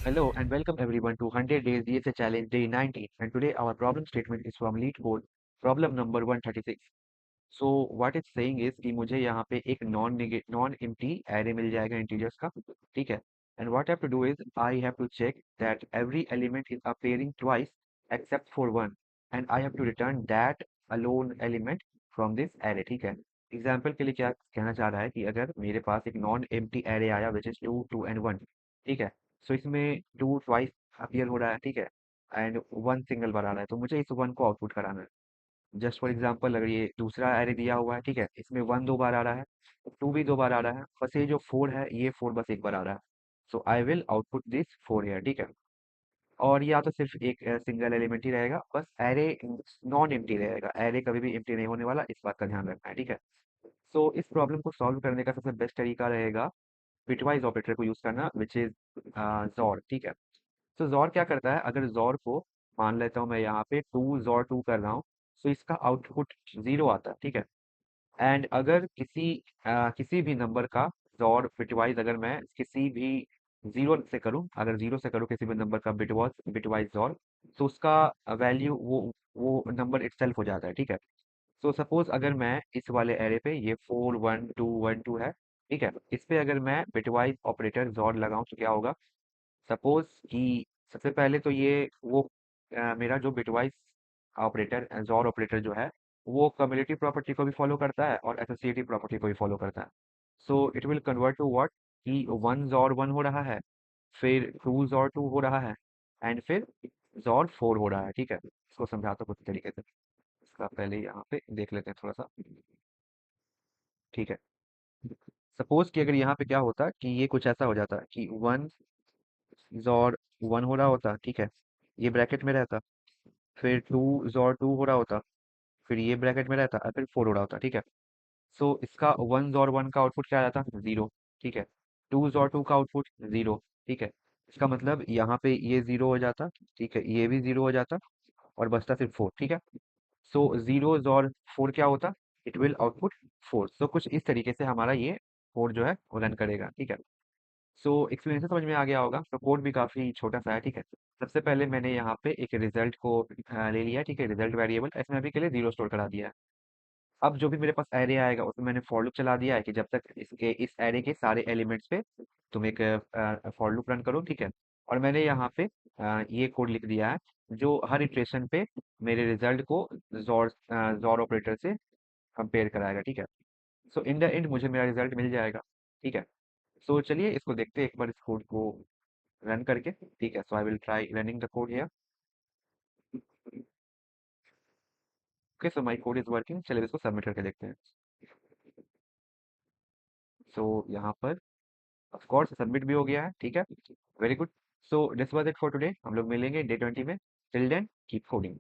Hello and welcome everyone to 100 Days DSA Challenge Day 19. And today our problem statement is from Lead Code, problem number 136. So what it's saying is कि मुझे यहाँ पे एक non empty array मिल जाएगा integers का, ठीक है. And what I have to do is I have to check that every element is appearing twice except for one, and I have to return that alone element from this array, ठीक है. Example के लिए क्या कहना चाह रहा है कि अगर मेरे पास एक नॉन एम्प्टी एरे आया विच इज 2 2 and 1, ठीक है. सो इसमें टू ट्वाइस अपीयर हो रहा है, ठीक है, एंड वन सिंगल बार आ रहा है, तो मुझे इस वन को आउटपुट कराना है. जस्ट फॉर एग्जांपल अगर ये दूसरा एरे दिया हुआ है, ठीक है, इसमें वन दो बार आ रहा है, टू भी दो बार आ रहा है, बस ये जो फोर है ये फोर बस एक बार आ रहा है. So I will output this four here, ठीक है. और या तो सिर्फ एक सिंगल एलिमेंट ही रहेगा, बस एरे नॉन एम्प्टी रहेगा, एरे कभी भी एम्प्टी नहीं होने वाला, इस बात का ध्यान रखना है, ठीक है. सो इस प्रॉब्लम को सॉल्व करने का सबसे बेस्ट तरीका रहेगा बिटवाइज ऑपरेटर को यूज करना, विच इज जॉर, ठीक है. तो जॉर क्या करता है, अगर जॉर को मान लेता हूँ मैं यहाँ पे टू जॉर टू कर रहा हूँ, तो इसका आउटपुट जीरो आता है, ठीक है. एंड अगर किसी भी नंबर का जॉर बिटवाइज अगर मैं किसी भी जीरो से करूँ, अगर जीरो से करूँ किसी भी नंबर का बिटवाइज जॉर, तो उसका वैल्यू वो नंबर इटसेल्फ हो जाता है, ठीक है. सो सपोज अगर मैं इस वाले एरे पे ये 4 1 2 1 2 है, ठीक है, इस पे अगर मैं बिटवाइज ऑपरेटर जॉर लगाऊं तो क्या होगा. सपोज कि सबसे पहले तो ये वो मेरा जो बिटवाइज ऑपरेटर जॉर ऑपरेटर जो है, वो कम्युलेटिव प्रॉपर्टी को भी फॉलो करता है और एसोसिएटिव प्रॉपर्टी को भी फॉलो करता है. So it will convert to what, कि वन जॉर वन हो रहा है, फिर टू जॉर टू हो रहा है, एंड फिर जॉर फोर हो रहा है, ठीक है. इसको समझाता हूँ कुछ तरीके से. इसका पहले यहाँ पे देख लेते हैं थोड़ा सा, ठीक है. सपोज कि अगर यहाँ पे क्या होता कि ये कुछ ऐसा हो जाता कि वन जॉर वन हो रहा होता, ठीक है, ये ब्रैकेट में रहता, फिर टू जॉर टू हो रहा होता, फिर ये ब्रैकेट में रहता और फिर फोर हो रहा होता, ठीक है. सो इसका वन जॉर वन का आउटपुट क्या आता, जीरो, ठीक है. टू जॉर टू का आउटपुट जीरो, ठीक है. इसका मतलब यहाँ पे ये जीरो हो जाता, ठीक है, ये भी जीरो हो जाता, और बचता सिर्फ फोर, ठीक है. सो जीरो और फोर क्या होता, इट विल आउटपुट फोर. सो कुछ इस तरीके से हमारा ये कोड जो है वो रन करेगा, ठीक है. सो एक्सपीरियंस समझ में आ गया होगा. तो कोड भी काफी छोटा सा है, ठीक है. सबसे पहले मैंने यहाँ पे एक रिजल्ट को ले लिया, ठीक है, रिजल्ट वेरिएबल, इसमें अभी के लिए जीरो स्टोर करा दिया है. अब जो भी मेरे पास एरे आएगा उसमें मैंने फॉर लूप चला दिया है कि जब तक इसके इस एरे के सारे एलिमेंट्स पे तुम एक फॉर लूप रन करो, ठीक है. और मैंने यहाँ पे ये कोड लिख दिया है जो हर इटरेशन पे मेरे रिजल्ट को जॉर ऑपरेटर से कंपेयर कराएगा, ठीक है. सो इन द एंड मुझे मेरा रिजल्ट मिल जाएगा, ठीक है. सो चलिए इसको देखते हैं एक बार इस कोड को रन करके, ठीक है. So I will try running the code here. Okay, so my code is working. चलिए इसको सबमिट करके देखते हैं. सो यहाँ पर ऑफ कोर्स सबमिट भी हो गया है, ठीक है. Very good. So this was it for today. हम लोग मिलेंगे डे 20 में. Till then keep coding.